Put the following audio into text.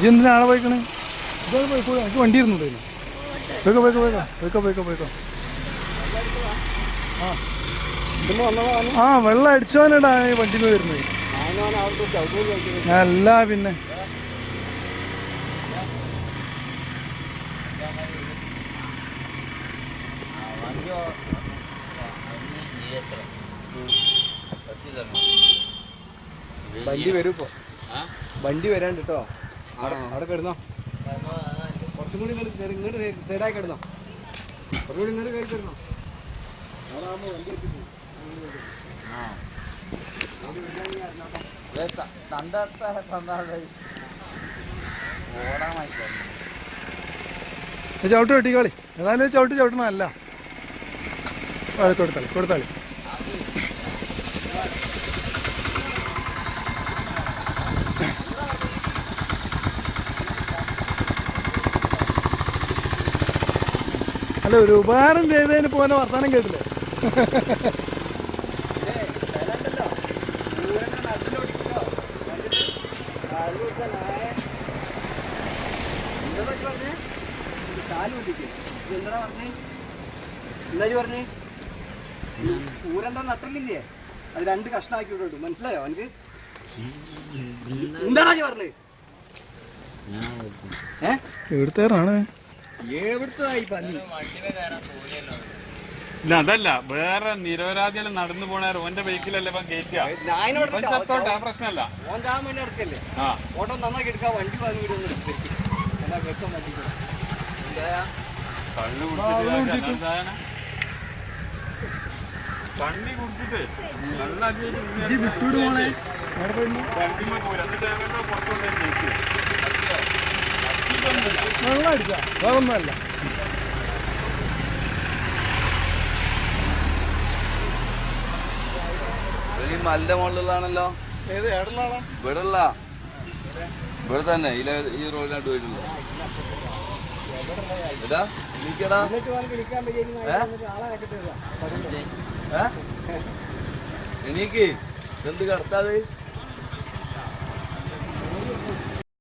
എന്തിനാ ആളെ പോയിക്കണേ? ഇതാണ് പോയിക്കോ, എനിക്ക് വണ്ടി ഇരുന്നുണ്ടായിരുന്നു. പോയിക്കോ പോയിക്കോ പോയിക്കോ പോയിക്കോ പോയിക്കോ പോയിക്കോ. ആ വെള്ളം അടിച്ചോനാടാ ഈ വണ്ടിന്ന് വരുന്നത്. അല്ല പിന്നെ വണ്ടി വരും ഇപ്പൊ, വണ്ടി വരാണ്ട് കേട്ടോ. അവിടെ കിടന്നോ, കുറച്ചും കൂടി ഇങ്ങോട്ട് സൈഡായി കിടന്നോ, കുറച്ചുകൂടി ഇങ്ങോട്ട് കയറി കിടന്നോ. അതാകുമ്പോ വണ്ടി ചവിട്ട് വെട്ടിക്കാളി. ഏതായാലും ചവിട്ട് ചവിട്ടണല്ല. കൊടുത്താളി കൊടുത്താളി. അല്ല, ഒരു ഉപകാരം ചെയ്തതിന് പോലെ വർത്താനം കേട്ടില്ലേ? എന്താ പറഞ്ഞേ? ഊരണ്ട നട്ടലില്ലേ, അത് 2 കഷ്ണാക്കി വിട്ടു. മനസ്സിലായോ എനിക്ക്? എന്താണാ പറഞ്ഞേ? എവിടുത്തേറാണ്? എവിടുത്തതായി പന്നി? ഇല്ല, അതല്ല, വേറെ നിരപരാധികൾ നടന്നു പോണ ഓന്റെ ബൈക്കിലല്ലേ പ്രശ്നമല്ല. ഓൻ ചാൻ വേണ്ടി എടുക്കല്ലേ? ഓട്ടോ നന്നാക്കി എടുക്കാം, വണ്ടി വാങ്ങി വിടുന്നു. കണ്ണി കുടിച്ചിട്ട് വെള്ളം അടിച്ചാ വേറൊന്നുമല്ല. മലിന്റെ മുകളിലുള്ളതാണല്ലോ. ഏത് ഏടുള്ള ആളാ? ഇവിടെയുള്ള ഇവിടെ തന്നെ ഈ റോഡിനായിട്ട് പോയിട്ടുള്ളൂ. എനിക്ക് എന്ത് കടത്താതെ